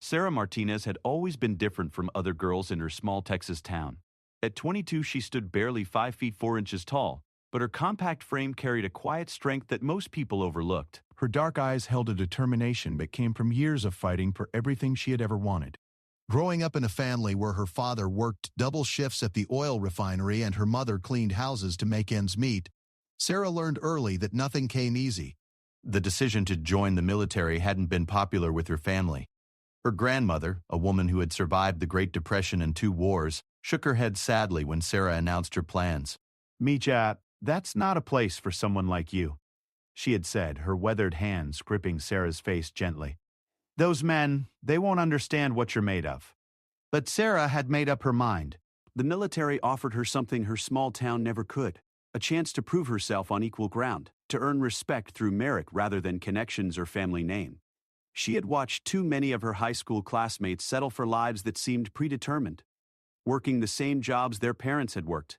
Sarah Martinez had always been different from other girls in her small Texas town. At 22, she stood barely 5 feet 4 inches tall, but her compact frame carried a quiet strength that most people overlooked. Her dark eyes held a determination that came from years of fighting for everything she had ever wanted. Growing up in a family where her father worked double shifts at the oil refinery and her mother cleaned houses to make ends meet, Sarah learned early that nothing came easy. The decision to join the military hadn't been popular with her family. Her grandmother, a woman who had survived the Great Depression and 2 wars, shook her head sadly when Sarah announced her plans. "Mija, that's not a place for someone like you," she had said, her weathered hands gripping Sarah's face gently. "Those men, they won't understand what you're made of." But Sarah had made up her mind. The military offered her something her small town never could, a chance to prove herself on equal ground, to earn respect through merit rather than connections or family name. She had watched too many of her high school classmates settle for lives that seemed predetermined, working the same jobs their parents had worked,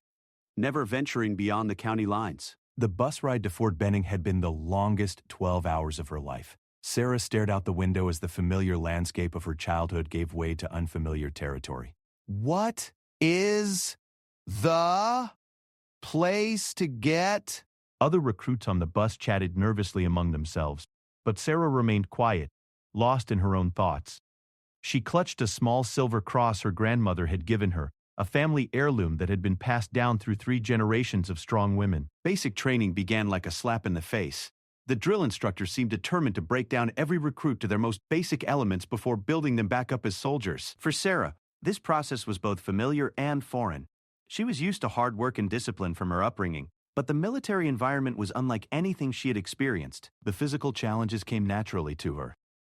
never venturing beyond the county lines. The bus ride to Fort Benning had been the longest 12 hours of her life. Sarah stared out the window as the familiar landscape of her childhood gave way to unfamiliar territory. What is the place to get? Other recruits on the bus chatted nervously among themselves, but Sarah remained quiet, lost in her own thoughts. She clutched a small silver cross her grandmother had given her, a family heirloom that had been passed down through 3 generations of strong women. Basic training began like a slap in the face. The drill instructor seemed determined to break down every recruit to their most basic elements before building them back up as soldiers. For Sarah, this process was both familiar and foreign. She was used to hard work and discipline from her upbringing, but the military environment was unlike anything she had experienced. The physical challenges came naturally to her.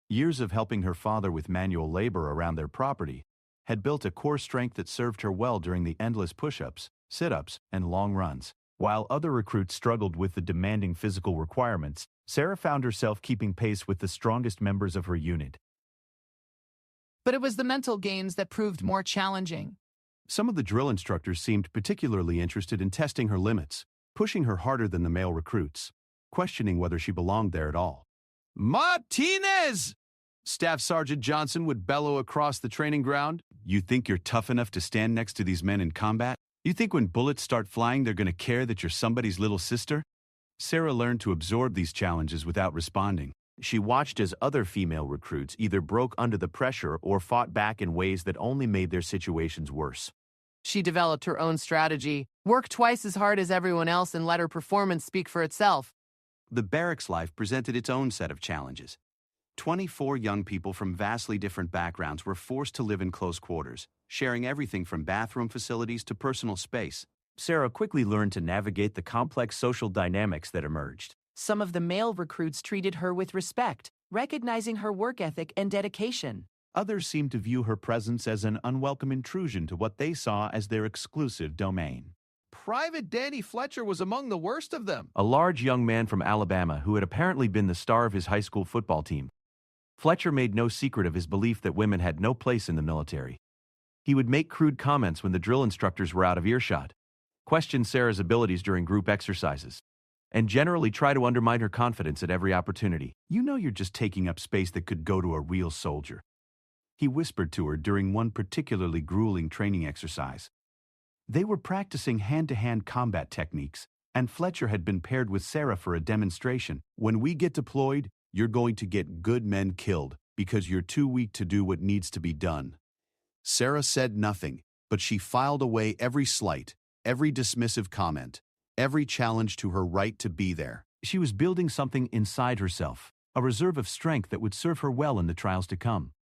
Years of helping her father with manual labor around their property had built a core strength that served her well during the endless push-ups, sit-ups, and long runs. While other recruits struggled with the demanding physical requirements, Sarah found herself keeping pace with the strongest members of her unit. But it was the mental games that proved more challenging. Some of the drill instructors seemed particularly interested in testing her limits, pushing her harder than the male recruits, questioning whether she belonged there at all. "Martinez!" Staff Sergeant Johnson would bellow across the training ground. "You think you're tough enough to stand next to these men in combat? You think when bullets start flying they're going to care that you're somebody's little sister?" Sarah learned to absorb these challenges without responding. She watched as other female recruits either broke under the pressure or fought back in ways that only made their situations worse. She developed her own strategy, worked twice as hard as everyone else, and let her performance speak for itself. The barracks life presented its own set of challenges. 24 young people from vastly different backgrounds were forced to live in close quarters, sharing everything from bathroom facilities to personal space. Sarah quickly learned to navigate the complex social dynamics that emerged. Some of the male recruits treated her with respect, recognizing her work ethic and dedication. Others seemed to view her presence as an unwelcome intrusion to what they saw as their exclusive domain. Private Danny Fletcher was among the worst of them. A large young man from Alabama who had apparently been the star of his high school football team. Fletcher made no secret of his belief that women had no place in the military. He would make crude comments when the drill instructors were out of earshot, question Sarah's abilities during group exercises, and generally try to undermine her confidence at every opportunity. "You know you're just taking up space that could go to a real soldier," he whispered to her during one particularly grueling training exercise. They were practicing hand-to-hand combat techniques, and Fletcher had been paired with Sarah for a demonstration. "When we get deployed, you're going to get good men killed because you're too weak to do what needs to be done." Sarah said nothing, but she filed away every slight, every dismissive comment, every challenge to her right to be there. She was building something inside herself, a reserve of strength that would serve her well in the trials to come.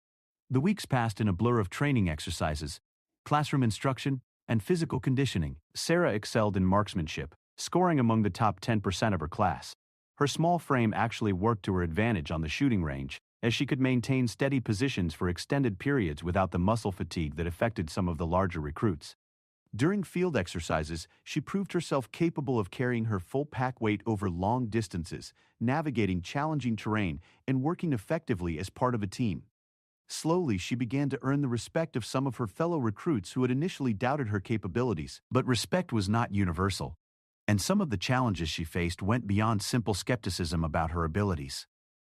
The weeks passed in a blur of training exercises, classroom instruction, and physical conditioning. Sarah excelled in marksmanship, scoring among the top 10% of her class. Her small frame actually worked to her advantage on the shooting range, as she could maintain steady positions for extended periods without the muscle fatigue that affected some of the larger recruits. During field exercises, she proved herself capable of carrying her full pack weight over long distances, navigating challenging terrain, and working effectively as part of a team. Slowly, she began to earn the respect of some of her fellow recruits who had initially doubted her capabilities. But respect was not universal, and some of the challenges she faced went beyond simple skepticism about her abilities.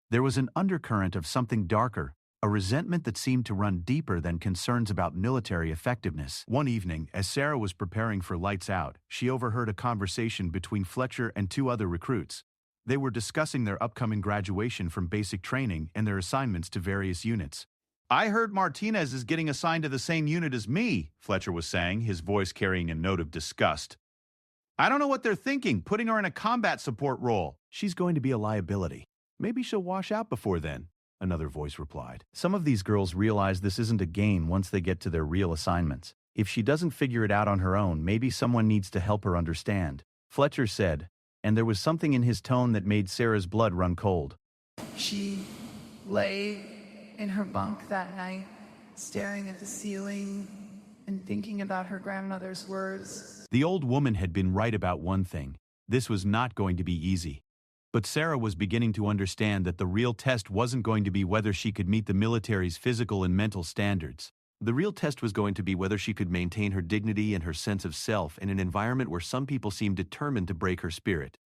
There was an undercurrent of something darker, a resentment that seemed to run deeper than concerns about military effectiveness. One evening, as Sarah was preparing for lights out, she overheard a conversation between Fletcher and two other recruits. They were discussing their upcoming graduation from basic training and their assignments to various units. "I heard Martinez is getting assigned to the same unit as me," Fletcher was saying, his voice carrying a note of disgust. "I don't know what they're thinking, putting her in a combat support role." "She's going to be a liability. Maybe she'll wash out before then," another voice replied. "Some of these girls realize this isn't a game once they get to their real assignments. If she doesn't figure it out on her own, maybe someone needs to help her understand," Fletcher said, and there was something in his tone that made Sarah's blood run cold. She lay in her bunk that night, staring at the ceiling and thinking about her grandmother's words. The old woman had been right about one thing. This was not going to be easy. But Sarah was beginning to understand that the real test wasn't going to be whether she could meet the military's physical and mental standards. The real test was going to be whether she could maintain her dignity and her sense of self in an environment where some people seemed determined to break her spirit.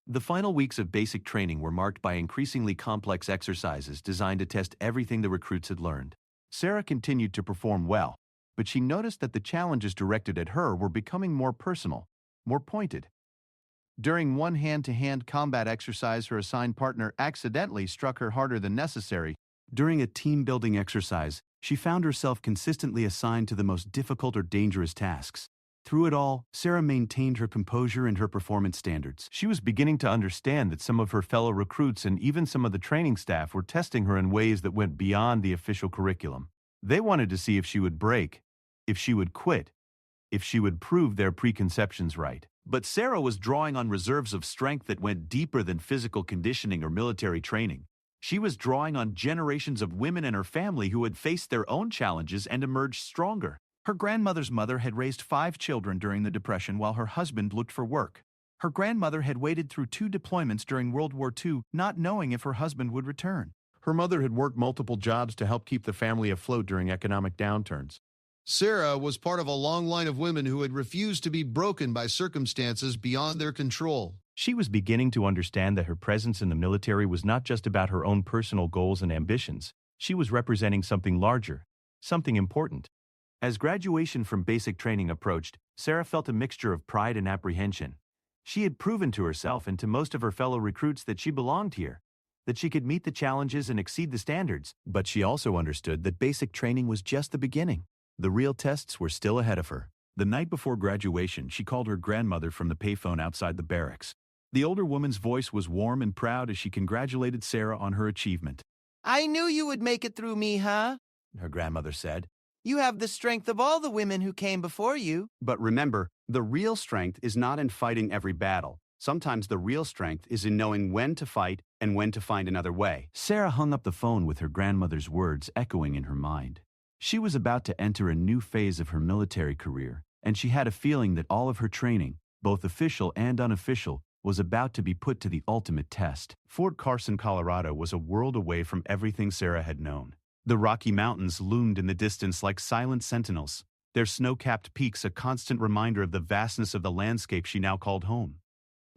The final weeks of basic training were marked by increasingly complex exercises designed to test everything the recruits had learned. Sarah continued to perform well, but she noticed that the challenges directed at her were becoming more personal, more pointed. During one hand-to-hand combat exercise, her assigned partner accidentally struck her harder than necessary. During a team-building exercise, she found herself consistently assigned to the most difficult or dangerous tasks. Through it all, Sarah maintained her composure and her performance standards. She was beginning to understand that some of her fellow recruits and even some of the training staff were testing her in ways that went beyond the official curriculum. They wanted to see if she would break, if she would quit, if she would prove their preconceptions right. But Sarah was drawing on reserves of strength that went deeper than physical conditioning or military training. She was drawing on generations of women and her family who had faced their own challenges and emerged stronger. Her grandmother's mother had raised 5 children during the Depression while her husband looked for work. Her grandmother had waded through 2 deployments during World War II, not knowing if her husband would return. Her mother had worked multiple jobs to help keep the family afloat during economic downturns. Sarah was part of a long line of women who had refused to be broken by circumstances beyond their control. She was beginning to understand that her presence in the military was not just about her own personal goals and ambitions. She was representing something larger, something important. As graduation from basic training approached, Sarah felt a mixture of pride and apprehension. She had proven to herself and to most of her fellow recruits that she belonged here, that she could meet the challenges and exceed the standards, but she also understood that basic training was just the beginning. The real tests were still ahead of her. The night before graduation, she called her grandmother from the payphone outside the barracks. The older woman's voice was warm and proud as she congratulated Sarah on her achievement. "I knew you would make it through me, huh?" Her grandmother said. "You have the strength of all the women who came before you." But remember, the real strength is not in fighting every battle. Sometimes the real strength is in knowing when to fight and when to find another way. Sarah hung up the phone with her grandmother's words echoing in her mind. She was about to enter a new phase of her military career, and she had a feeling that all of her training, both official and unofficial, was about to be put to the ultimate test. Fort Carson, Colorado was a world away from everything Sarah had known. The Rocky Mountains loomed in the distance like silent sentinels, their snow-capped peaks a constant reminder of the vastness of the landscape she now called home.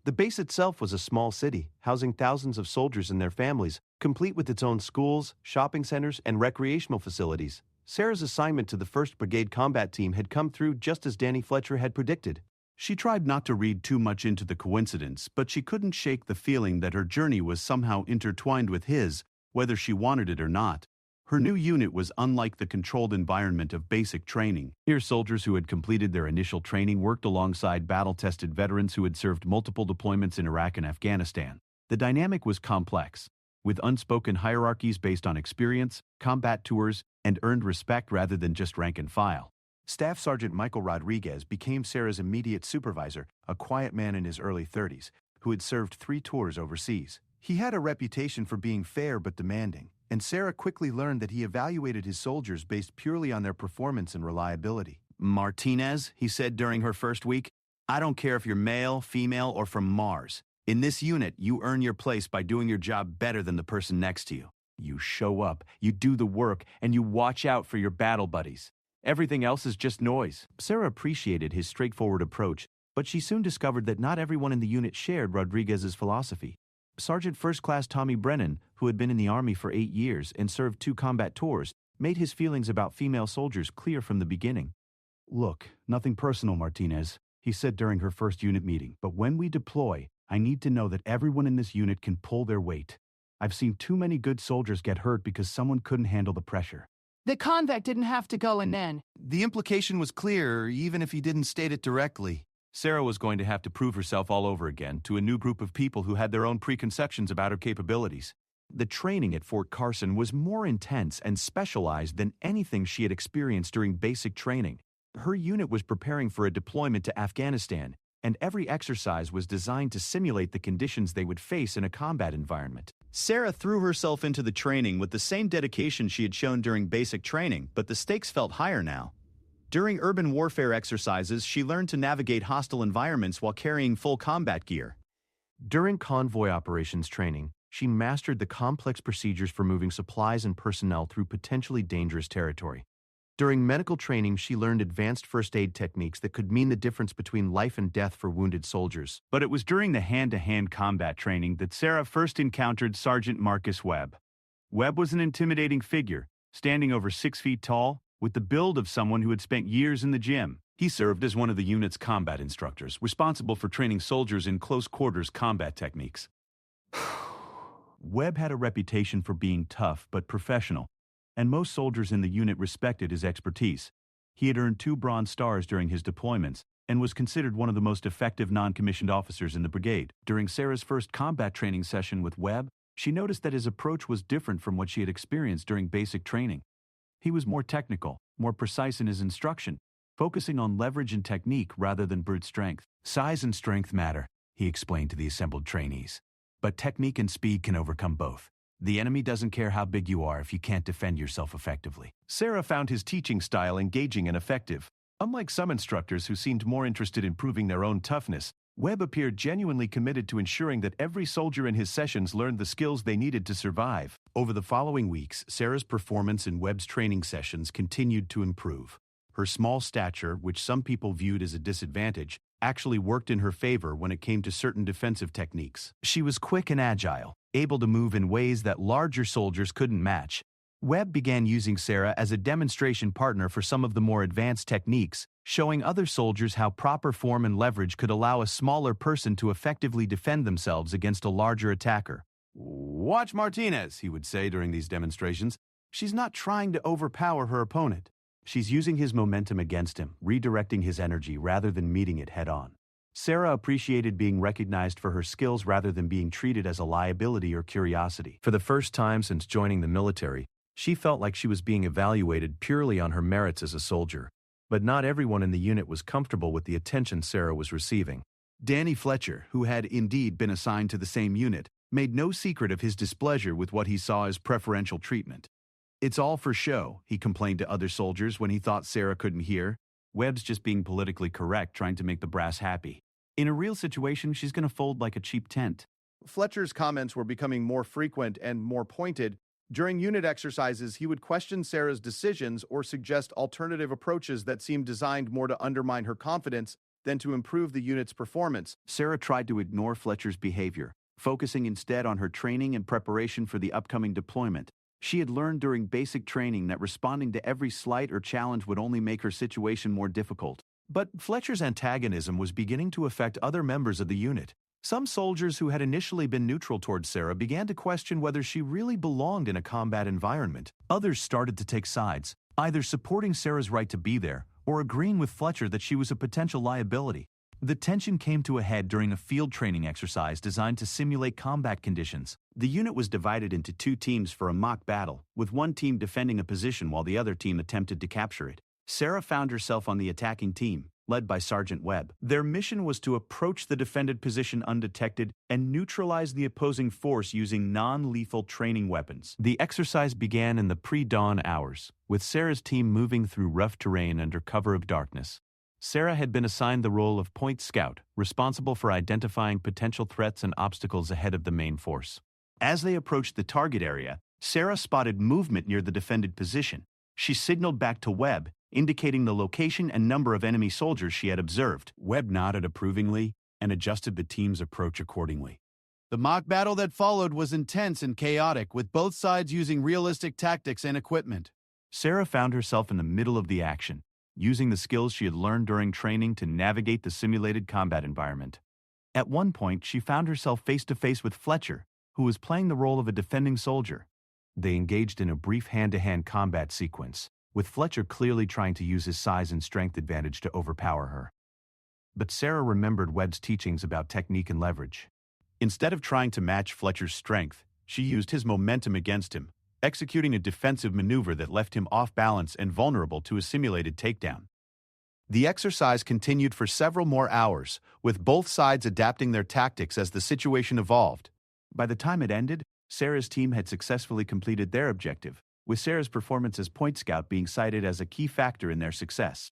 The base itself was a small city, housing thousands of soldiers and their families, complete with its own schools, shopping centers, and recreational facilities. Sarah's assignment to the 1st Brigade Combat Team had come through just as Danny Fletcher had predicted. She tried not to read too much into the coincidence, but she couldn't shake the feeling that her journey was somehow intertwined with his, whether she wanted it or not. Her new unit was unlike the controlled environment of basic training. Here, soldiers who had completed their initial training worked alongside battle-tested veterans who had served multiple deployments in Iraq and Afghanistan. The dynamic was complex, with unspoken hierarchies based on experience, combat tours, and earned respect rather than just rank and file. Staff Sergeant Michael Rodriguez became Sarah's immediate supervisor, a quiet man in his early 30s, who had served 3 tours overseas. He had a reputation for being fair but demanding, and Sarah quickly learned that he evaluated his soldiers based purely on their performance and reliability. "Martinez," he said during her first week, "I don't care if you're male, female, or from Mars. In this unit, you earn your place by doing your job better than the person next to you. You show up, you do the work, and you watch out for your battle buddies. Everything else is just noise." Sarah appreciated his straightforward approach, but she soon discovered that not everyone in the unit shared Rodriguez's philosophy. Sergeant First Class Tommy Brennan, who had been in the Army for 8 years and served 2 combat tours, made his feelings about female soldiers clear from the beginning. Look, nothing personal, Martinez, he said during her first unit meeting, but when we deploy, I need to know that everyone in this unit can pull their weight. I've seen too many good soldiers get hurt because someone couldn't handle the pressure. The convict didn't have to go in then. The implication was clear, even if he didn't state it directly. Sarah was going to have to prove herself all over again to a new group of people who had their own preconceptions about her capabilities. The training at Fort Carson was more intense and specialized than anything she had experienced during basic training. Her unit was preparing for a deployment to Afghanistan, and every exercise was designed to simulate the conditions they would face in a combat environment. Sarah threw herself into the training with the same dedication she had shown during basic training, but the stakes felt higher now. During urban warfare exercises, she learned to navigate hostile environments while carrying full combat gear. During convoy operations training, she mastered the complex procedures for moving supplies and personnel through potentially dangerous territory. During medical training, she learned advanced first aid techniques that could mean the difference between life and death for wounded soldiers. But it was during the hand-to-hand combat training that Sarah first encountered Sergeant Marcus Webb. Webb was an intimidating figure, standing over 6 feet tall, with the build of someone who had spent years in the gym. He served as one of the unit's combat instructors, responsible for training soldiers in close-quarters combat techniques. Webb had a reputation for being tough but professional, and most soldiers in the unit respected his expertise. He had earned 2 Bronze Stars during his deployments and was considered one of the most effective non-commissioned officers in the brigade. During Sarah's first combat training session with Webb, she noticed that his approach was different from what she had experienced during basic training. He was more technical, more precise in his instruction, focusing on leverage and technique rather than brute strength. Size and strength matter, he explained to the assembled trainees. But technique and speed can overcome both. The enemy doesn't care how big you are if you can't defend yourself effectively. Sarah found his teaching style engaging and effective. Unlike some instructors who seemed more interested in proving their own toughness, Webb appeared genuinely committed to ensuring that every soldier in his sessions learned the skills they needed to survive. Over the following weeks, Sarah's performance in Webb's training sessions continued to improve. Her small stature, which some people viewed as a disadvantage, actually worked in her favor when it came to certain defensive techniques. She was quick and agile, able to move in ways that larger soldiers couldn't match. Webb began using Sarah as a demonstration partner for some of the more advanced techniques, showing other soldiers how proper form and leverage could allow a smaller person to effectively defend themselves against a larger attacker. "Watch Martinez," he would say during these demonstrations. "She's not trying to overpower her opponent. She's using his momentum against him, redirecting his energy rather than meeting it head-on." Sarah appreciated being recognized for her skills rather than being treated as a liability or curiosity. For the first time since joining the military, she felt like she was being evaluated purely on her merits as a soldier. But not everyone in the unit was comfortable with the attention Sarah was receiving. Danny Fletcher, who had indeed been assigned to the same unit, made no secret of his displeasure with what he saw as preferential treatment. "It's all for show," he complained to other soldiers when he thought Sarah couldn't hear. "Webb's just being politically correct, trying to make the brass happy. In a real situation, she's going to fold like a cheap tent." Fletcher's comments were becoming more frequent and more pointed. During unit exercises, he would question Sarah's decisions or suggest alternative approaches that seemed designed more to undermine her confidence than to improve the unit's performance. Sarah tried to ignore Fletcher's behavior, focusing instead on her training and preparation for the upcoming deployment. She had learned during basic training that responding to every slight or challenge would only make her situation more difficult. But Fletcher's antagonism was beginning to affect other members of the unit. Some soldiers who had initially been neutral towards Sarah began to question whether she really belonged in a combat environment. Others started to take sides, either supporting Sarah's right to be there or agreeing with Fletcher that she was a potential liability. The tension came to a head during a field training exercise designed to simulate combat conditions. The unit was divided into 2 teams for a mock battle, with one team defending a position while the other team attempted to capture it. Sarah found herself on the attacking team, led by Sergeant Webb. Their mission was to approach the defended position undetected and neutralize the opposing force using non-lethal training weapons. The exercise began in the pre-dawn hours, with Sarah's team moving through rough terrain under cover of darkness. Sarah had been assigned the role of Point Scout, responsible for identifying potential threats and obstacles ahead of the main force. As they approached the target area, Sarah spotted movement near the defended position. She signaled back to Webb, indicating the location and number of enemy soldiers she had observed. Webb nodded approvingly and adjusted the team's approach accordingly. The mock battle that followed was intense and chaotic, with both sides using realistic tactics and equipment. Sarah found herself in the middle of the action, using the skills she had learned during training to navigate the simulated combat environment. At one point, she found herself face-to-face with Fletcher, who was playing the role of a defending soldier. They engaged in a brief hand-to-hand combat sequence, with Fletcher clearly trying to use his size and strength advantage to overpower her. But Sarah remembered Webb's teachings about technique and leverage. Instead of trying to match Fletcher's strength, she used his momentum against him, executing a defensive maneuver that left him off balance and vulnerable to a simulated takedown. The exercise continued for several more hours, with both sides adapting their tactics as the situation evolved. By the time it ended, Sarah's team had successfully completed their objective, with Sarah's performance as point scout being cited as a key factor in their success.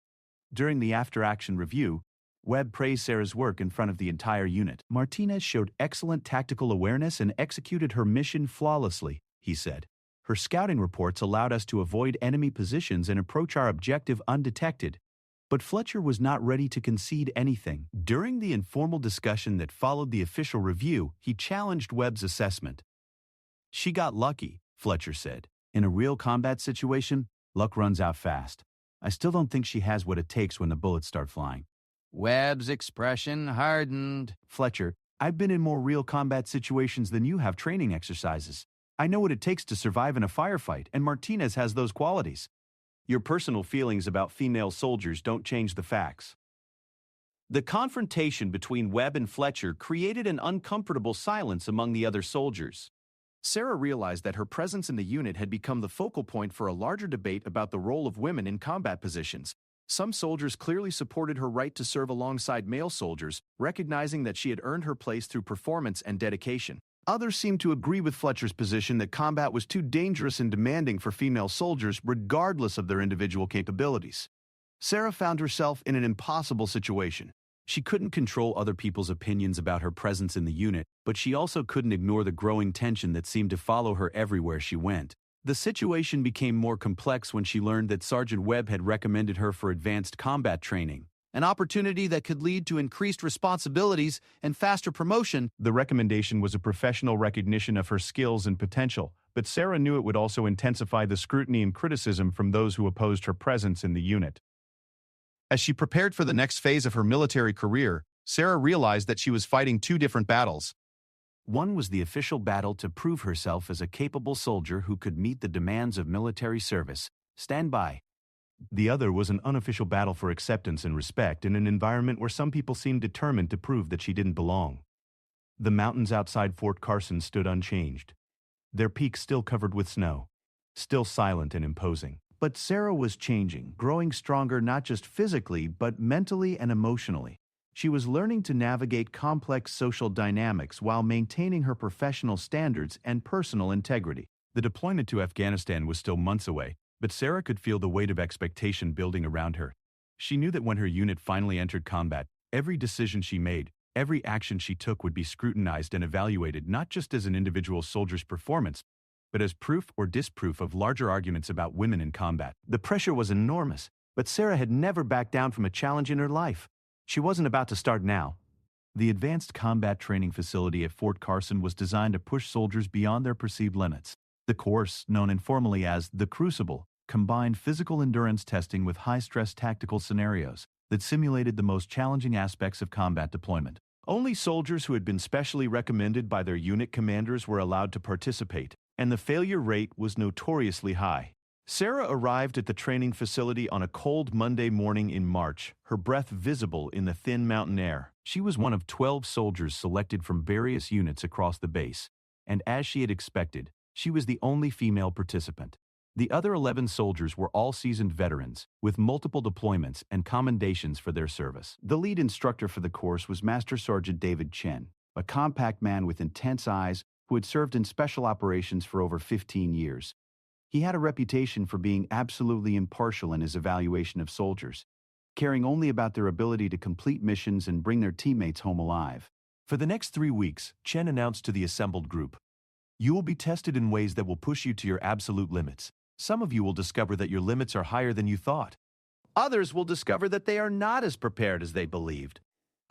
During the after-action review, Webb praised Sarah's work in front of the entire unit. "Martinez showed excellent tactical awareness and executed her mission flawlessly," he said. "Her scouting reports allowed us to avoid enemy positions and approach our objective undetected." But Fletcher was not ready to concede anything. During the informal discussion that followed the official review, he challenged Webb's assessment. "She got lucky," Fletcher said. "In a real combat situation, luck runs out fast. I still don't think she has what it takes when the bullets start flying." Webb's expression hardened. "Fletcher, I've been in more real combat situations than you have training exercises. I know what it takes to survive in a firefight, and Martinez has those qualities. Your personal feelings about female soldiers don't change the facts." The confrontation between Webb and Fletcher created an uncomfortable silence among the other soldiers. Sarah realized that her presence in the unit had become the focal point for a larger debate about the role of women in combat positions. Some soldiers clearly supported her right to serve alongside male soldiers, recognizing that she had earned her place through performance and dedication. Others seemed to agree with Fletcher's position that combat was too dangerous and demanding for female soldiers, regardless of their individual capabilities. Sarah found herself in an impossible situation. She couldn't control other people's opinions about her presence in the unit, but she also couldn't ignore the growing tension that seemed to follow her everywhere she went. The situation became more complex when she learned that Sergeant Webb had recommended her for advanced combat training, an opportunity that could lead to increased responsibilities and faster promotion. The recommendation was a professional recognition of her skills and potential, but Sarah knew it would also intensify the scrutiny and criticism from those who opposed her presence in the unit. As she prepared for the next phase of her military career, Sarah realized that she was fighting two different battles. One was the official battle to prove herself as a capable soldier who could meet the demands of military service. Stand by. The other was an unofficial battle for acceptance and respect in an environment where some people seemed determined to prove that she didn't belong. The mountains outside Fort Carson stood unchanged, their peaks still covered with snow, still silent and imposing. But Sarah was changing, growing stronger not just physically, but mentally and emotionally. She was learning to navigate complex social dynamics while maintaining her professional standards and personal integrity. The deployment to Afghanistan was still months away, but Sarah could feel the weight of expectation building around her. She knew that when her unit finally entered combat, every decision she made, every action she took would be scrutinized and evaluated not just as an individual soldier's performance, but as proof or disproof of larger arguments about women in combat. The pressure was enormous, but Sarah had never backed down from a challenge in her life. She wasn't about to start now. The Advanced Combat Training Facility at Fort Carson was designed to push soldiers beyond their perceived limits. The course, known informally as the Crucible, combined physical endurance testing with high-stress tactical scenarios that simulated the most challenging aspects of combat deployment. Only soldiers who had been specially recommended by their unit commanders were allowed to participate, and the failure rate was notoriously high. Sarah arrived at the training facility on a cold Monday morning in March, her breath visible in the thin mountain air. She was one of 12 soldiers selected from various units across the base, and as she had expected, she was the only female participant. The other 11 soldiers were all seasoned veterans, with multiple deployments and commendations for their service. The lead instructor for the course was Master Sergeant David Chen, a compact man with intense eyes who had served in special operations for over 15 years. He had a reputation for being absolutely impartial in his evaluation of soldiers, caring only about their ability to complete missions and bring their teammates home alive. For the next 3 weeks, Chen announced to the assembled group, "You will be tested in ways that will push you to your absolute limits. Some of you will discover that your limits are higher than you thought. Others will discover that they are not as prepared as they believed.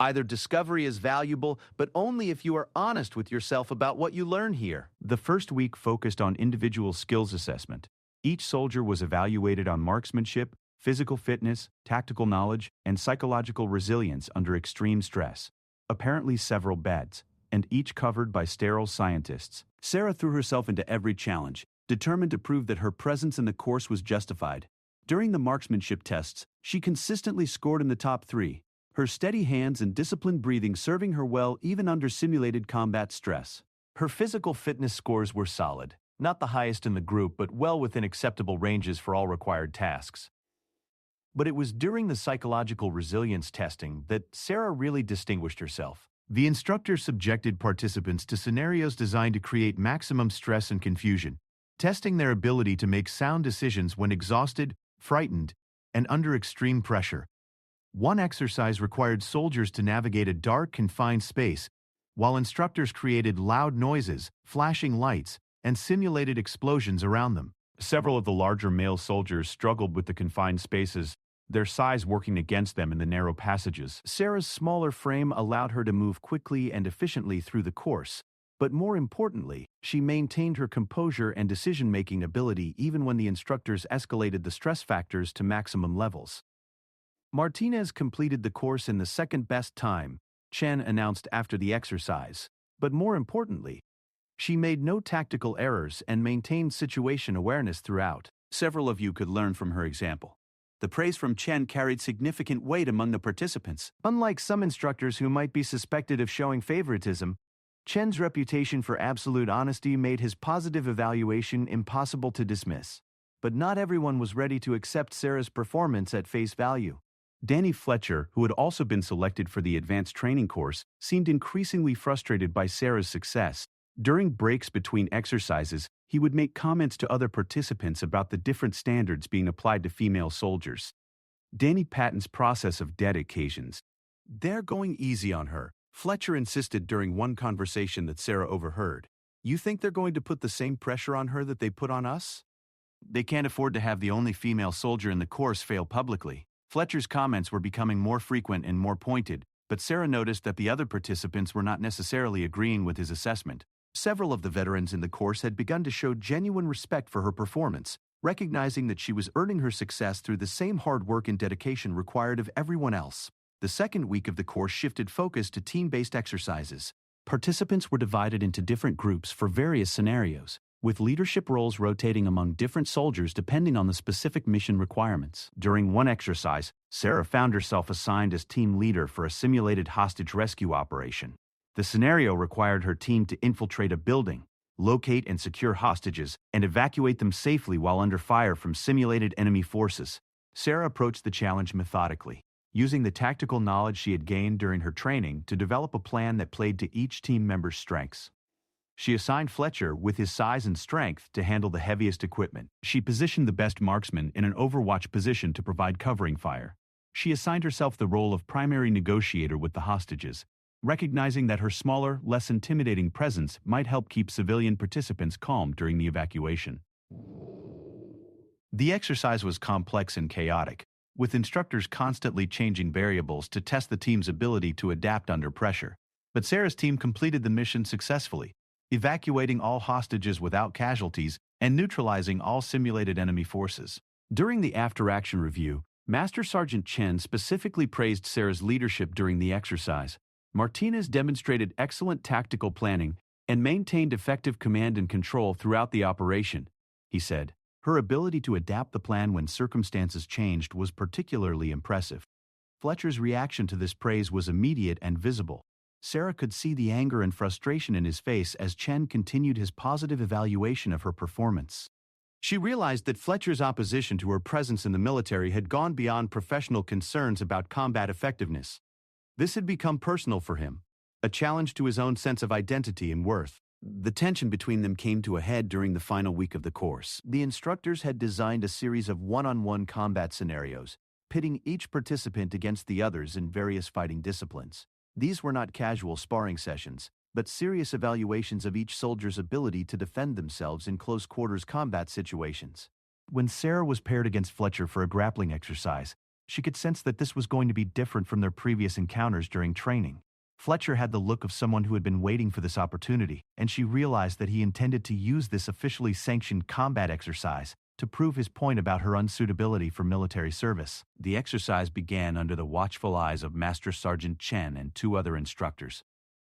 Either discovery is valuable, but only if you are honest with yourself about what you learn here. The first week focused on individual skills assessment. Each soldier was evaluated on marksmanship, physical fitness, tactical knowledge, and psychological resilience under extreme stress. Apparently several beds, and each covered by sterile scientists. Sarah threw herself into every challenge, determined to prove that her presence in the course was justified. During the marksmanship tests, she consistently scored in the top 3, her steady hands and disciplined breathing serving her well even under simulated combat stress. Her physical fitness scores were solid, not the highest in the group but well within acceptable ranges for all required tasks. But it was during the psychological resilience testing that Sarah really distinguished herself. The instructor subjected participants to scenarios designed to create maximum stress and confusion, testing their ability to make sound decisions when exhausted, frightened, and under extreme pressure. One exercise required soldiers to navigate a dark, confined space, while instructors created loud noises, flashing lights, and simulated explosions around them. Several of the larger male soldiers struggled with the confined spaces, their size working against them in the narrow passages. Sarah's smaller frame allowed her to move quickly and efficiently through the course, but more importantly, she maintained her composure and decision-making ability even when the instructors escalated the stress factors to maximum levels. Martinez completed the course in the second-best time, Chen announced after the exercise, but more importantly, she made no tactical errors and maintained situation awareness throughout. Several of you could learn from her example. The praise from Chen carried significant weight among the participants. Unlike some instructors who might be suspected of showing favoritism, Chen's reputation for absolute honesty made his positive evaluation impossible to dismiss. But not everyone was ready to accept Sarah's performance at face value. Danny Fletcher, who had also been selected for the advanced training course, seemed increasingly frustrated by Sarah's success. During breaks between exercises, he would make comments to other participants about the different standards being applied to female soldiers. Danny Patton's process of dead occasions. "They're going easy on her," Fletcher insisted during one conversation that Sarah overheard. "You think they're going to put the same pressure on her that they put on us? They can't afford to have the only female soldier in the course fail publicly." Fletcher's comments were becoming more frequent and more pointed, but Sarah noticed that the other participants were not necessarily agreeing with his assessment. Several of the veterans in the course had begun to show genuine respect for her performance, recognizing that she was earning her success through the same hard work and dedication required of everyone else. The second week of the course shifted focus to team-based exercises. Participants were divided into different groups for various scenarios, with leadership roles rotating among different soldiers depending on the specific mission requirements. During one exercise, Sarah found herself assigned as team leader for a simulated hostage rescue operation. The scenario required her team to infiltrate a building, locate and secure hostages, and evacuate them safely while under fire from simulated enemy forces. Sarah approached the challenge methodically, using the tactical knowledge she had gained during her training to develop a plan that played to each team member's strengths. She assigned Fletcher, with his size and strength, to handle the heaviest equipment. She positioned the best marksman in an overwatch position to provide covering fire. She assigned herself the role of primary negotiator with the hostages, recognizing that her smaller, less intimidating presence might help keep civilian participants calm during the evacuation. The exercise was complex and chaotic, with instructors constantly changing variables to test the team's ability to adapt under pressure. But Sarah's team completed the mission successfully, evacuating all hostages without casualties and neutralizing all simulated enemy forces. During the after-action review, Master Sergeant Chen specifically praised Sarah's leadership during the exercise. Martinez demonstrated excellent tactical planning and maintained effective command and control throughout the operation, he said. Her ability to adapt the plan when circumstances changed was particularly impressive. Fletcher's reaction to this praise was immediate and visible. Sarah could see the anger and frustration in his face as Chen continued his positive evaluation of her performance. She realized that Fletcher's opposition to her presence in the military had gone beyond professional concerns about combat effectiveness. This had become personal for him, a challenge to his own sense of identity and worth. The tension between them came to a head during the final week of the course. The instructors had designed a series of one-on-one combat scenarios, pitting each participant against the others in various fighting disciplines. These were not casual sparring sessions, but serious evaluations of each soldier's ability to defend themselves in close-quarters combat situations. When Sarah was paired against Fletcher for a grappling exercise, She could sense that this was going to be different from their previous encounters during training. Fletcher had the look of someone who had been waiting for this opportunity, and she realized that he intended to use this officially sanctioned combat exercise to prove his point about her unsuitability for military service. The exercise began under the watchful eyes of Master Sergeant Chen and 2 other instructors.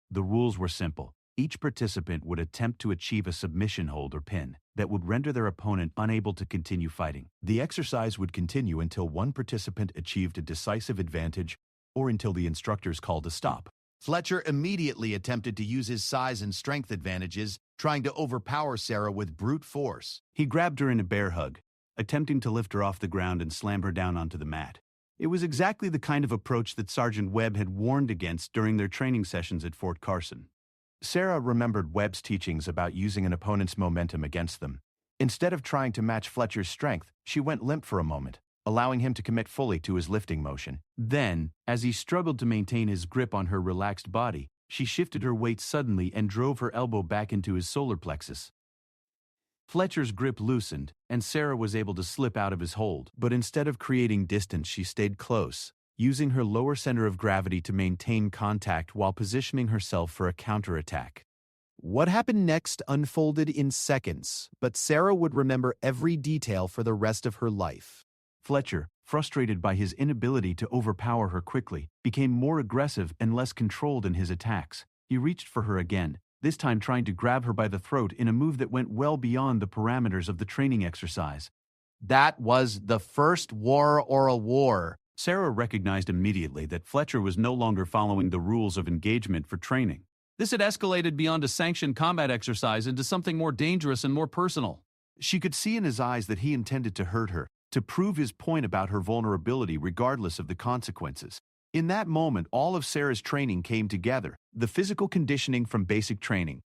The rules were simple. Each participant would attempt to achieve a submission hold or pin that would render their opponent unable to continue fighting. The exercise would continue until one participant achieved a decisive advantage or until the instructors called a stop. Fletcher immediately attempted to use his size and strength advantages, trying to overpower Sarah with brute force. He grabbed her in a bear hug, attempting to lift her off the ground and slam her down onto the mat. It was exactly the kind of approach that Sergeant Webb had warned against during their training sessions at Fort Carson. Sarah remembered Webb's teachings about using an opponent's momentum against them. Instead of trying to match Fletcher's strength, she went limp for a moment, allowing him to commit fully to his lifting motion. Then, as he struggled to maintain his grip on her relaxed body, she shifted her weight suddenly and drove her elbow back into his solar plexus. Fletcher's grip loosened, and Sarah was able to slip out of his hold, but instead of creating distance, she stayed close, using her lower center of gravity to maintain contact while positioning herself for a counterattack. What happened next unfolded in seconds, but Sarah would remember every detail for the rest of her life. Fletcher, frustrated by his inability to overpower her quickly, became more aggressive and less controlled in his attacks. He reached for her again, this time trying to grab her by the throat in a move that went well beyond the parameters of the training exercise. That was the first war or a war. Sarah recognized immediately that Fletcher was no longer following the rules of engagement for training. This had escalated beyond a sanctioned combat exercise into something more dangerous and more personal. She could see in his eyes that he intended to hurt her, to prove his point about her vulnerability regardless of the consequences. In that moment, all of Sarah's training came together: the physical conditioning from basic training,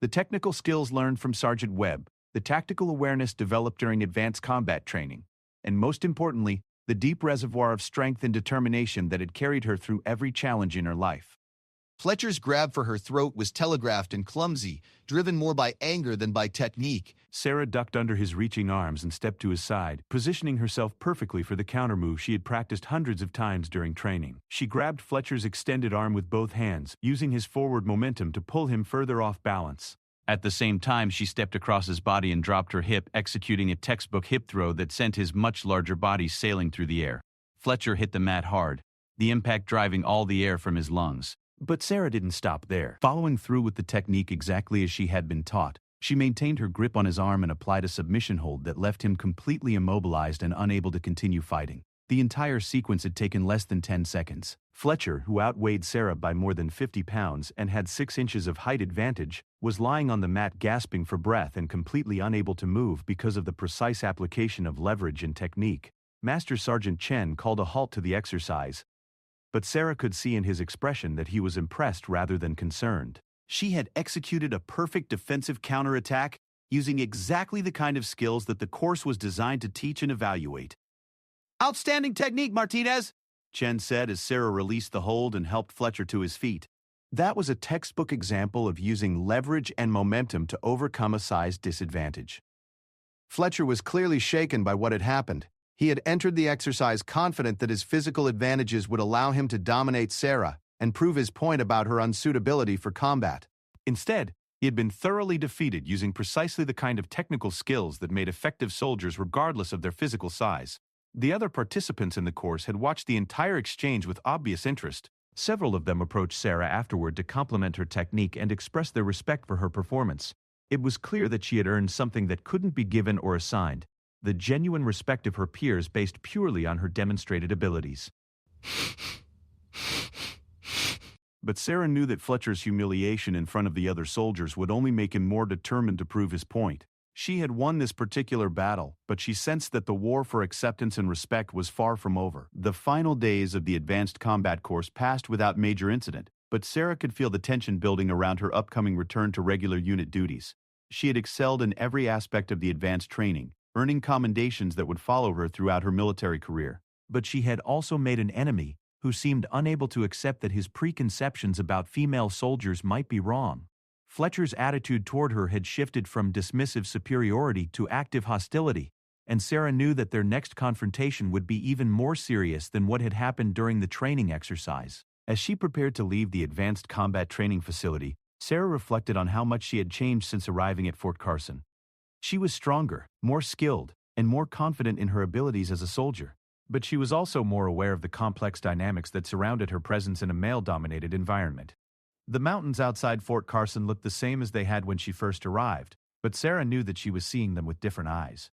the technical skills learned from Sergeant Webb, the tactical awareness developed during advanced combat training, and most importantly, the deep reservoir of strength and determination that had carried her through every challenge in her life. Fletcher's grab for her throat was telegraphed and clumsy, driven more by anger than by technique. Sarah ducked under his reaching arms and stepped to his side, positioning herself perfectly for the countermove she had practiced hundreds of times during training. She grabbed Fletcher's extended arm with both hands, using his forward momentum to pull him further off balance. At the same time, she stepped across his body and dropped her hip, executing a textbook hip throw that sent his much larger body sailing through the air. Fletcher hit the mat hard, the impact driving all the air from his lungs. But Sarah didn't stop there. Following through with the technique exactly as she had been taught, she maintained her grip on his arm and applied a submission hold that left him completely immobilized and unable to continue fighting. The entire sequence had taken less than 10 seconds. Fletcher, who outweighed Sarah by more than 50 pounds and had 6 inches of height advantage, was lying on the mat gasping for breath and completely unable to move because of the precise application of leverage and technique. Master Sergeant Chen called a halt to the exercise, but Sarah could see in his expression that he was impressed rather than concerned. She had executed a perfect defensive counterattack, using exactly the kind of skills that the course was designed to teach and evaluate. "Outstanding technique, Martinez," Chen said as Sarah released the hold and helped Fletcher to his feet. That was a textbook example of using leverage and momentum to overcome a size disadvantage. Fletcher was clearly shaken by what had happened. He had entered the exercise confident that his physical advantages would allow him to dominate Sarah and prove his point about her unsuitability for combat. Instead, he had been thoroughly defeated using precisely the kind of technical skills that made effective soldiers regardless of their physical size. The other participants in the course had watched the entire exchange with obvious interest. Several of them approached Sarah afterward to compliment her technique and express their respect for her performance. It was clear that she had earned something that couldn't be given or assigned: the genuine respect of her peers based purely on her demonstrated abilities. But Sarah knew that Fletcher's humiliation in front of the other soldiers would only make him more determined to prove his point. She had won this particular battle, but she sensed that the war for acceptance and respect was far from over. The final days of the advanced combat course passed without major incident, but Sarah could feel the tension building around her upcoming return to regular unit duties. She had excelled in every aspect of the advanced training, earning commendations that would follow her throughout her military career. But she had also made an enemy who seemed unable to accept that his preconceptions about female soldiers might be wrong. Fletcher's attitude toward her had shifted from dismissive superiority to active hostility, and Sarah knew that their next confrontation would be even more serious than what had happened during the training exercise. As she prepared to leave the advanced combat training facility, Sarah reflected on how much she had changed since arriving at Fort Carson. She was stronger, more skilled, and more confident in her abilities as a soldier. But she was also more aware of the complex dynamics that surrounded her presence in a male-dominated environment. The mountains outside Fort Carson looked the same as they had when she first arrived, but Sarah knew that she was seeing them with different eyes.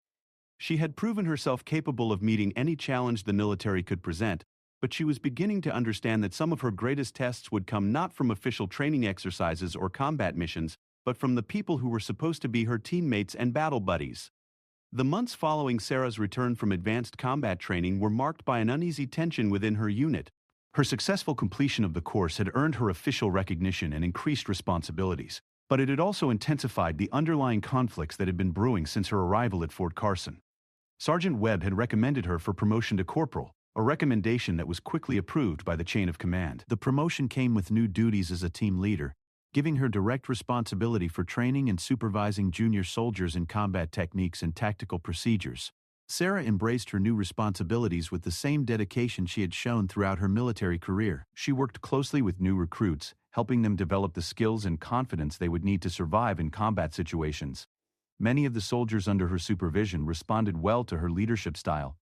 She had proven herself capable of meeting any challenge the military could present, but she was beginning to understand that some of her greatest tests would come not from official training exercises or combat missions, but from the people who were supposed to be her teammates and battle buddies. The months following Sarah's return from advanced combat training were marked by an uneasy tension within her unit. Her successful completion of the course had earned her official recognition and increased responsibilities, but it had also intensified the underlying conflicts that had been brewing since her arrival at Fort Carson. Sergeant Webb had recommended her for promotion to corporal, a recommendation that was quickly approved by the chain of command. The promotion came with new duties as a team leader, giving her direct responsibility for training and supervising junior soldiers in combat techniques and tactical procedures. Sarah embraced her new responsibilities with the same dedication she had shown throughout her military career. She worked closely with new recruits, helping them develop the skills and confidence they would need to survive in combat situations. Many of the soldiers under her supervision responded well to her leadership style,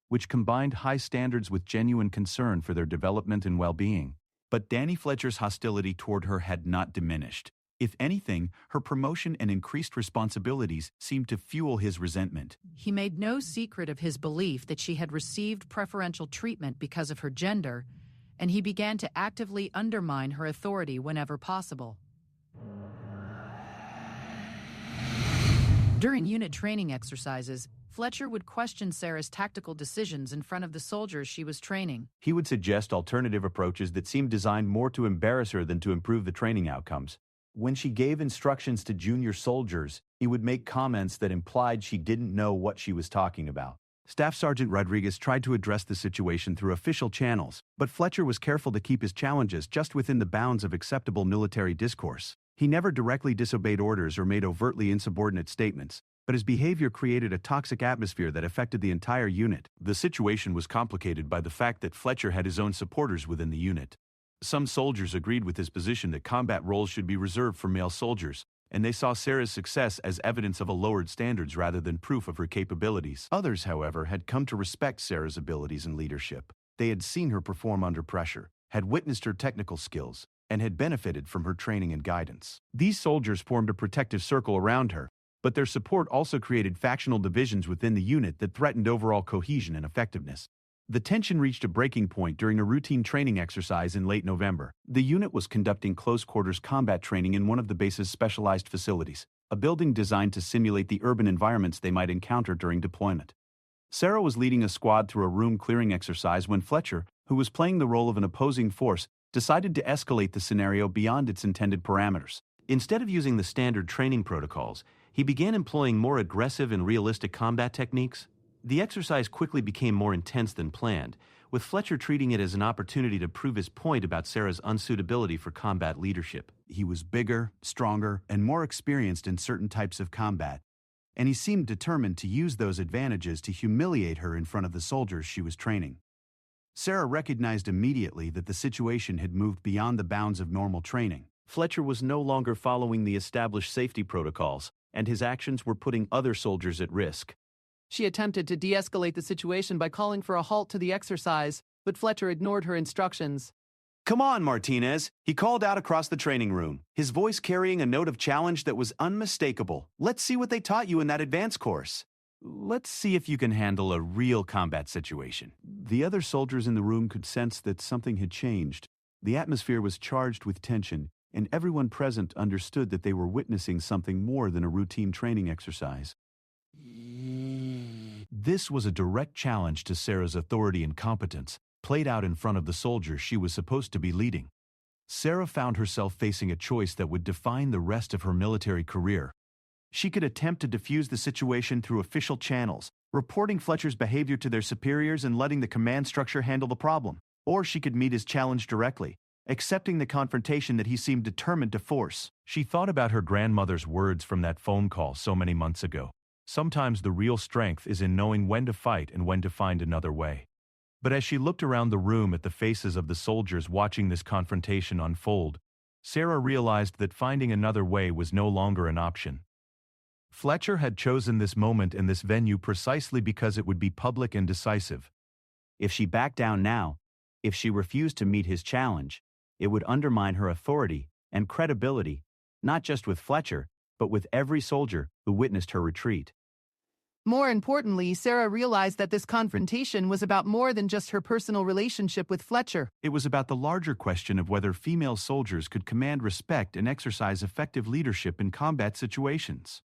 which combined high standards with genuine concern for their development and well-being. But Danny Fletcher's hostility toward her had not diminished. If anything, her promotion and increased responsibilities seemed to fuel his resentment. He made no secret of his belief that she had received preferential treatment because of her gender, and he began to actively undermine her authority whenever possible. During unit training exercises, Fletcher would question Sarah's tactical decisions in front of the soldiers she was training. He would suggest alternative approaches that seemed designed more to embarrass her than to improve the training outcomes. When she gave instructions to junior soldiers, he would make comments that implied she didn't know what she was talking about. Staff Sergeant Rodriguez tried to address the situation through official channels, but Fletcher was careful to keep his challenges just within the bounds of acceptable military discourse. He never directly disobeyed orders or made overtly insubordinate statements, but his behavior created a toxic atmosphere that affected the entire unit. The situation was complicated by the fact that Fletcher had his own supporters within the unit. Some soldiers agreed with his position that combat roles should be reserved for male soldiers, and they saw Sarah's success as evidence of a lowered standards rather than proof of her capabilities. Others, however, had come to respect Sarah's abilities and leadership. They had seen her perform under pressure, had witnessed her technical skills, and had benefited from her training and guidance. These soldiers formed a protective circle around her, but their support also created factional divisions within the unit that threatened overall cohesion and effectiveness. The tension reached a breaking point during a routine training exercise in late November. The unit was conducting close-quarters combat training in one of the base's specialized facilities, a building designed to simulate the urban environments they might encounter during deployment. Sarah was leading a squad through a room-clearing exercise when Fletcher, who was playing the role of an opposing force, decided to escalate the scenario beyond its intended parameters. Instead of using the standard training protocols, he began employing more aggressive and realistic combat techniques. The exercise quickly became more intense than planned, with Fletcher treating it as an opportunity to prove his point about Sarah's unsuitability for combat leadership. He was bigger, stronger, and more experienced in certain types of combat, and he seemed determined to use those advantages to humiliate her in front of the soldiers she was training. Sarah recognized immediately that the situation had moved beyond the bounds of normal training. Fletcher was no longer following the established safety protocols, and his actions were putting other soldiers at risk. She attempted to de-escalate the situation by calling for a halt to the exercise, but Fletcher ignored her instructions. "Come on, Martinez," he called out across the training room, his voice carrying a note of challenge that was unmistakable. "Let's see what they taught you in that advanced course. Let's see if you can handle a real combat situation." The other soldiers in the room could sense that something had changed. The atmosphere was charged with tension, and everyone present understood that they were witnessing something more than a routine training exercise. This was a direct challenge to Sarah's authority and competence, played out in front of the soldiers she was supposed to be leading. Sarah found herself facing a choice that would define the rest of her military career. She could attempt to defuse the situation through official channels, reporting Fletcher's behavior to their superiors and letting the command structure handle the problem. Or she could meet his challenge directly, accepting the confrontation that he seemed determined to force. She thought about her grandmother's words from that phone call so many months ago. Sometimes the real strength is in knowing when to fight and when to find another way. But as she looked around the room at the faces of the soldiers watching this confrontation unfold, Sarah realized that finding another way was no longer an option. Fletcher had chosen this moment and this venue precisely because it would be public and decisive. If she backed down now, if she refused to meet his challenge, it would undermine her authority and credibility, not just with Fletcher, but with every soldier who witnessed her retreat. More importantly, Sarah realized that this confrontation was about more than just her personal relationship with Fletcher. It was about the larger question of whether female soldiers could command respect and exercise effective leadership in combat situations.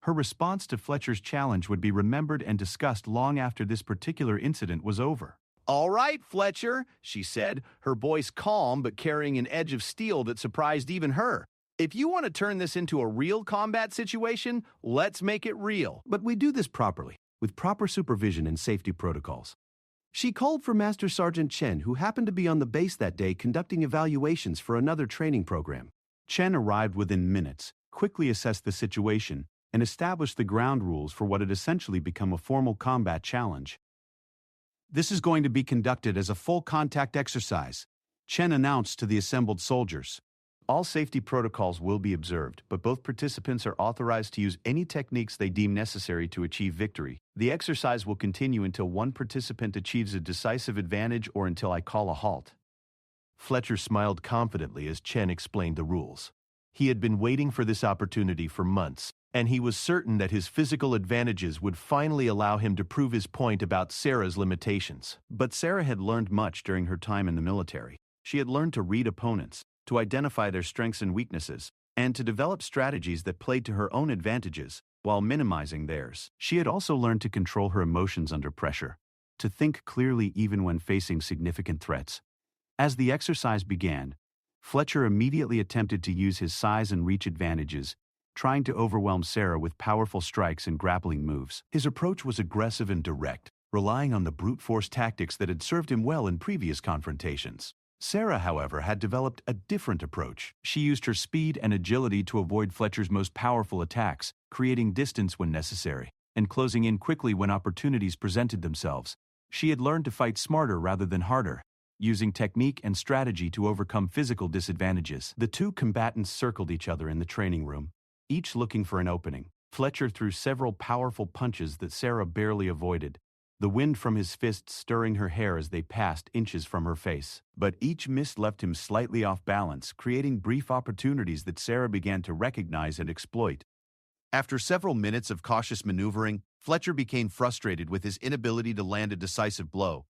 Her response to Fletcher's challenge would be remembered and discussed long after this particular incident was over. "All right, Fletcher," she said, her voice calm but carrying an edge of steel that surprised even her. "If you want to turn this into a real combat situation, let's make it real." But we do this properly, with proper supervision and safety protocols. She called for Master Sergeant Chen, who happened to be on the base that day conducting evaluations for another training program. Chen arrived within minutes, quickly assessed the situation, and established the ground rules for what had essentially become a formal combat challenge. "This is going to be conducted as a full contact exercise," Chen announced to the assembled soldiers. "All safety protocols will be observed, but both participants are authorized to use any techniques they deem necessary to achieve victory. The exercise will continue until one participant achieves a decisive advantage or until I call a halt." Fletcher smiled confidently as Chen explained the rules. He had been waiting for this opportunity for months, and he was certain that his physical advantages would finally allow him to prove his point about Sarah's limitations. But Sarah had learned much during her time in the military. She had learned to read opponents, to identify their strengths and weaknesses, and to develop strategies that played to her own advantages, while minimizing theirs. She had also learned to control her emotions under pressure, to think clearly even when facing significant threats. As the exercise began, Fletcher immediately attempted to use his size and reach advantages, trying to overwhelm Sarah with powerful strikes and grappling moves. His approach was aggressive and direct, relying on the brute force tactics that had served him well in previous confrontations. Sarah, however, had developed a different approach. She used her speed and agility to avoid Fletcher's most powerful attacks, creating distance when necessary, and closing in quickly when opportunities presented themselves. She had learned to fight smarter rather than harder, using technique and strategy to overcome physical disadvantages. The two combatants circled each other in the training room, each looking for an opening. Fletcher threw several powerful punches that Sarah barely avoided, the wind from his fists stirring her hair as they passed inches from her face. But each miss left him slightly off balance, creating brief opportunities that Sarah began to recognize and exploit. After several minutes of cautious maneuvering, Fletcher became frustrated with his inability to land a decisive blow.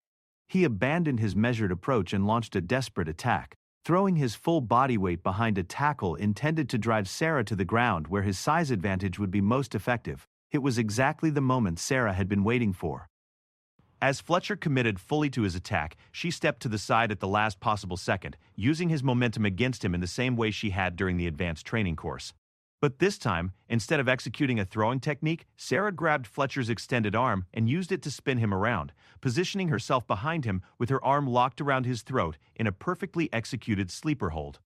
He abandoned his measured approach and launched a desperate attack, throwing his full body weight behind a tackle intended to drive Sarah to the ground where his size advantage would be most effective. It was exactly the moment Sarah had been waiting for. As Fletcher committed fully to his attack, she stepped to the side at the last possible second, using his momentum against him in the same way she had during the advanced training course. But this time, instead of executing a throwing technique, Sarah grabbed Fletcher's extended arm and used it to spin him around, positioning herself behind him with her arm locked around his throat in a perfectly executed sleeper hold.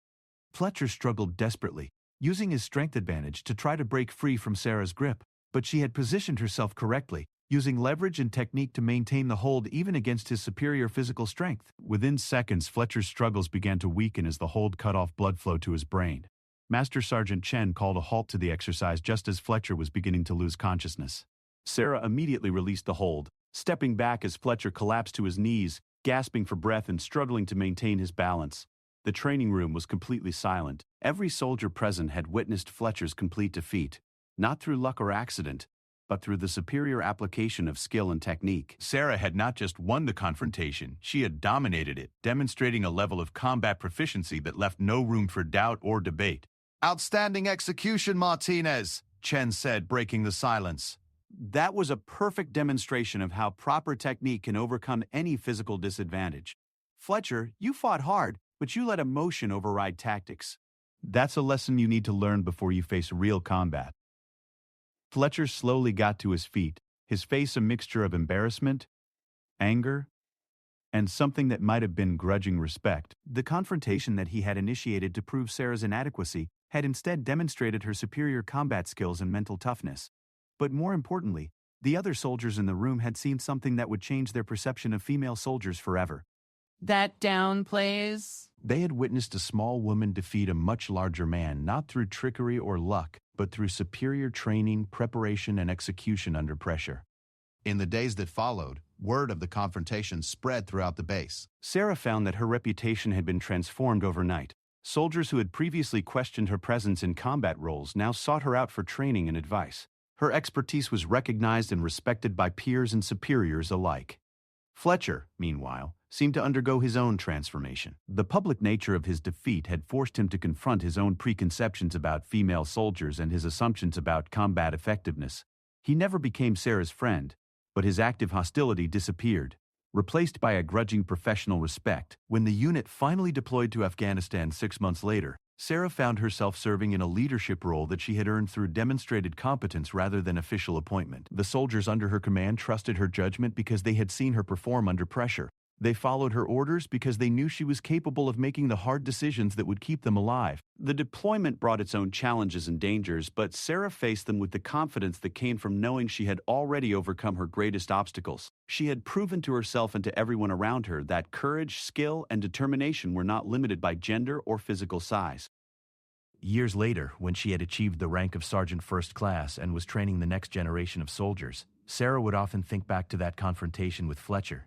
Fletcher struggled desperately, using his strength advantage to try to break free from Sarah's grip, but she had positioned herself correctly, using leverage and technique to maintain the hold even against his superior physical strength. Within seconds, Fletcher's struggles began to weaken as the hold cut off blood flow to his brain. Master Sergeant Chen called a halt to the exercise just as Fletcher was beginning to lose consciousness. Sarah immediately released the hold, stepping back as Fletcher collapsed to his knees, gasping for breath and struggling to maintain his balance. The training room was completely silent. Every soldier present had witnessed Fletcher's complete defeat, not through luck or accident, but through the superior application of skill and technique. Sarah had not just won the confrontation, she had dominated it, demonstrating a level of combat proficiency that left no room for doubt or debate. "Outstanding execution, Martinez," Chen said, breaking the silence. That was a perfect demonstration of how proper technique can overcome any physical disadvantage. Fletcher, you fought hard, but you let emotion override tactics. That's a lesson you need to learn before you face real combat. Fletcher slowly got to his feet, his face a mixture of embarrassment, anger, and something that might have been grudging respect. The confrontation that he had initiated to prove Sarah's inadequacy had instead demonstrated her superior combat skills and mental toughness. But more importantly, the other soldiers in the room had seen something that would change their perception of female soldiers forever. That downplays? They had witnessed a small woman defeat a much larger man, not through trickery or luck, but through superior training, preparation, and execution under pressure. In the days that followed, word of the confrontation spread throughout the base. Sarah found that her reputation had been transformed overnight. Soldiers who had previously questioned her presence in combat roles now sought her out for training and advice. Her expertise was recognized and respected by peers and superiors alike. Fletcher, meanwhile, seemed to undergo his own transformation. The public nature of his defeat had forced him to confront his own preconceptions about female soldiers and his assumptions about combat effectiveness. He never became Sarah's friend, but his active hostility disappeared, replaced by a grudging professional respect. When the unit finally deployed to Afghanistan 6 months later, Sarah found herself serving in a leadership role that she had earned through demonstrated competence rather than official appointment. The soldiers under her command trusted her judgment because they had seen her perform under pressure. They followed her orders because they knew she was capable of making the hard decisions that would keep them alive. The deployment brought its own challenges and dangers, but Sarah faced them with the confidence that came from knowing she had already overcome her greatest obstacles. She had proven to herself and to everyone around her that courage, skill, and determination were not limited by gender or physical size. Years later, when she had achieved the rank of Sergeant First Class and was training the next generation of soldiers, Sarah would often think back to that confrontation with Fletcher.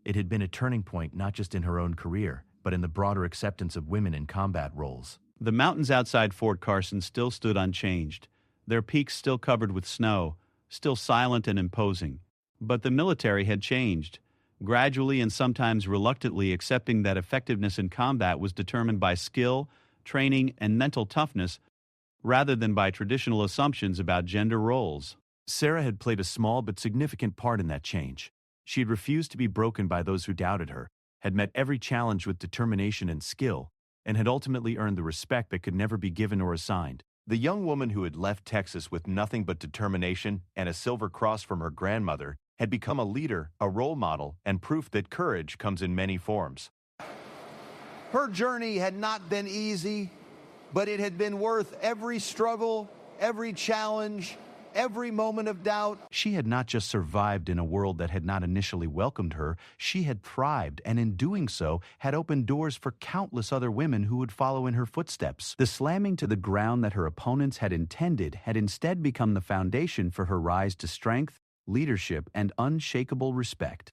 It had been a turning point not just in her own career, but in the broader acceptance of women in combat roles. The mountains outside Fort Carson still stood unchanged, their peaks still covered with snow, still silent and imposing. But the military had changed, gradually and sometimes reluctantly accepting that effectiveness in combat was determined by skill, training, and mental toughness, rather than by traditional assumptions about gender roles. Sarah had played a small but significant part in that change. She had refused to be broken by those who doubted her, had met every challenge with determination and skill, and had ultimately earned the respect that could never be given or assigned. The young woman who had left Texas with nothing but determination and a Silver Cross from her grandmother had become a leader, a role model, and proof that courage comes in many forms. Her journey had not been easy, but it had been worth every struggle, every challenge, every moment of doubt. She had not just survived in a world that had not initially welcomed her, she had thrived, and in doing so, had opened doors for countless other women who would follow in her footsteps. The slamming to the ground that her opponents had intended had instead become the foundation for her rise to strength, leadership, and unshakable respect.